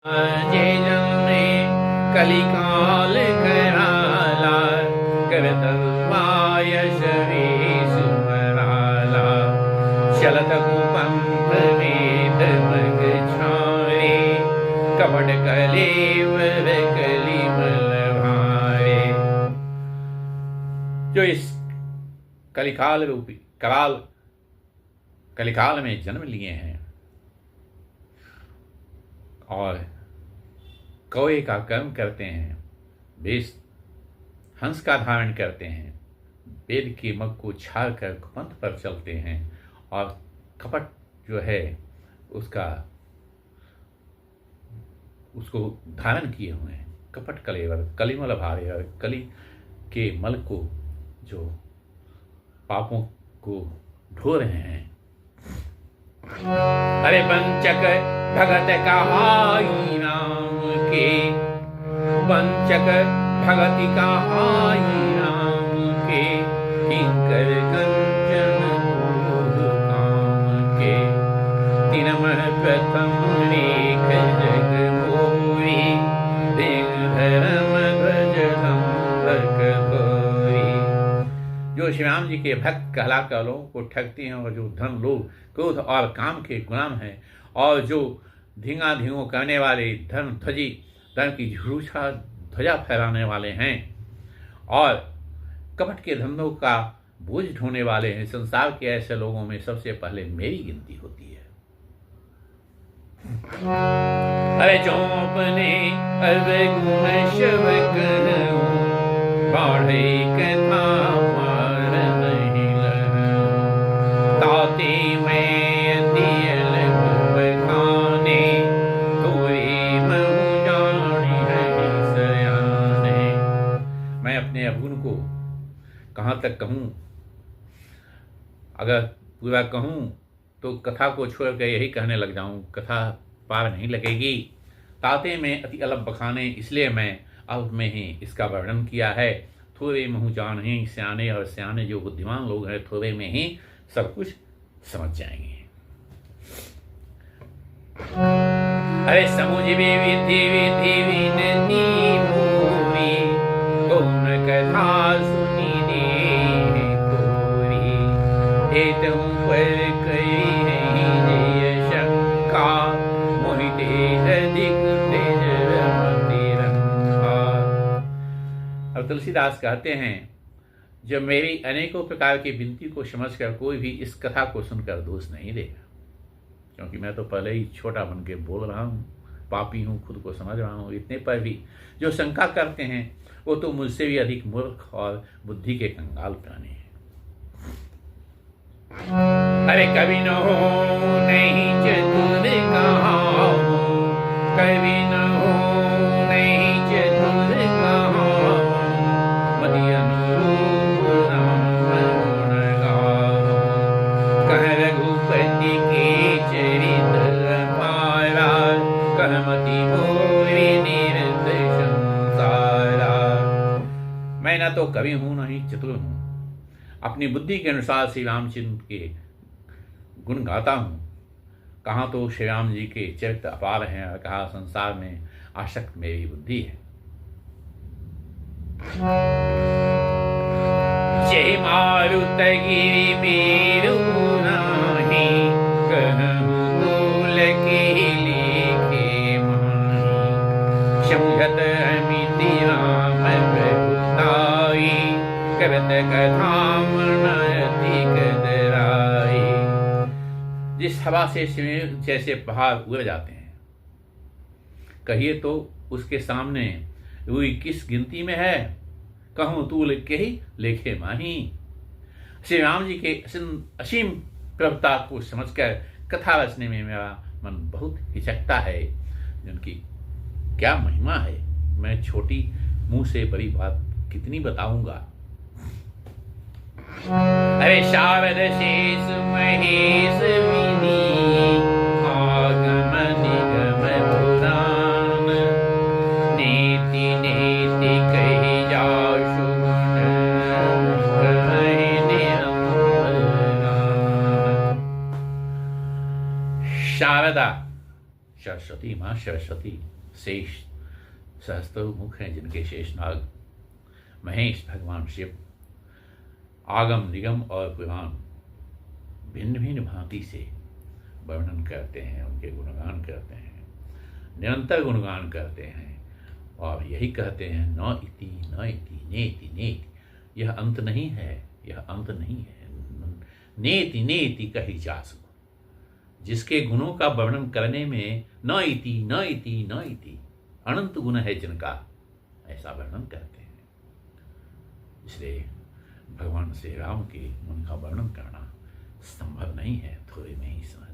जे जन्मे कलिकाल कराला करतवाय शरीष मराला चलत कुपंथ वेद मग छारे कपट कलेवर कलिमल भारे। जो इस कलिकाल रूपी कलिकाल में जन्म लिए हैं और कौए का कर्म करते हैं, वेश हंस का धारण करते हैं, वेद के मग को छाड़ कर पंथ पर चलते हैं और कपट जो है उसको धारण किए हुए हैं। कपट कलेवर कलिमल भारे, और कली के मल को जो पापों को ढो रहे हैं। अरे पंचक भगत कहाई राम के, पंचक भगति कहाई राम के, किंकर कंचन काम के, तीन मह प्रथम रेख जग मोरी, देह धर्म ध्वज संपर्क भोरी। जो श्री राम जी के भक्त कहलाकर लोगों को ठगते हैं और जो धन लोभ क्रोध और काम के गुलाम हैं और जो धींगा धींगो करने वाले धर्म की झूठा ध्वजा फहराने वाले हैं और कपट के धंधों का बोझ ढोने वाले हैं, संसार के ऐसे लोगों में सबसे पहले मेरी गिनती होती है। अरे चौपने अवगुण शव कहूं, बाढ़े कथा मार नहीं लहूं, ताते में दियल खाने, तोरे महु जानी है सयाने। मैं अपने अवगुण को कहाँ तक कहूँ? अगर पूरा कहूँ तो कथा को छोड़ कर यही कहने लग जाऊँ, कथा पार नहीं लगेगी। ताते में अति अलग बखाने, इसलिए मैं अल्प में ही इसका वर्णन किया है। थोड़े महु जान ही सियाने, और सियाने जो बुद्धिमान लोग हैं थोड़े में ही सब कुछ समझ जाएंगे। अरे समुझ भी विधि विधि विनती भूमि, कौन कथा सुनी दे कोरी, हेतु पर कई जय शंका, मोहिते अधिक तेज रमति रंका। अब तुलसीदास कहते हैं, जब मेरी अनेकों प्रकार की विनती को समझकर कोई भी इस कथा को सुनकर दोष नहीं देगा, क्योंकि मैं तो पहले ही छोटा बन के बोल रहा हूँ, पापी हूँ, खुद को समझ रहा हूँ। इतने पर भी जो शंका करते हैं वो तो मुझसे भी अधिक मूर्ख और बुद्धि के कंगाल प्राणी हैं। अरे कभी न हो नहीं चतुर कहां, कभी न हो नहीं चतुर कहां, मति अनुरूप राम गुण गाओ, कह रघुपति के चरित्र पारा, कह मति मोरी निरत संसारा। मैं न तो कवि हूं न ही चतुर हूं, अपनी बुद्धि के अनुसार श्री रामचंद्र के गुण गाता हूँ। कहाँ तो श्री राम जी के चरित्र अपार हैं और कहा संसार में आसक्त मेरी बुद्धि है। जय मारुतगिरि मेरु नाही, कहूँ तूल के लेखे माही, समझत अमिति राम प्रभुताई, करत कथा मनति कदराई। जिस हवा से जैसे पहाड़ उड़ जाते हैं, कहिए तो उसके सामने रूई किस गिनती में है, कहूँ तूल के ही लेखे माही। श्री राम जी के असीम प्रभुता को समझकर कथा रचने में मेरा मन बहुत हिचकता है। जिनकी क्या महिमा है, मैं छोटी मुंह से बड़ी बात कितनी बताऊंगा। अरे शारद शेष महेश विनी, आगम निगम पुराण, नीति नीति कही जासु गुण, कहे निरंतर। शारदा सरस्वती माँ सरस्वती, शेष सहस्त्र मुख हैं जिनके शेषनाग, महेश भगवान शिव आगम निगम और पुराण भिन्न भिन्न भांति से वर्णन करते हैं, उनके गुणगान करते हैं, निरंतर गुणगान करते हैं और यही कहते हैं न इति नेति नेति, यह अंत नहीं है, यह अंत नहीं है, नेति नेति कही जा सको। जिसके गुणों का वर्णन करने में न इति अनंत गुण है जिनका, ऐसा वर्णन करते हैं। इसलिए भगवान श्री राम के गुण का वर्णन करना संभव नहीं है, थोड़े में ही समझ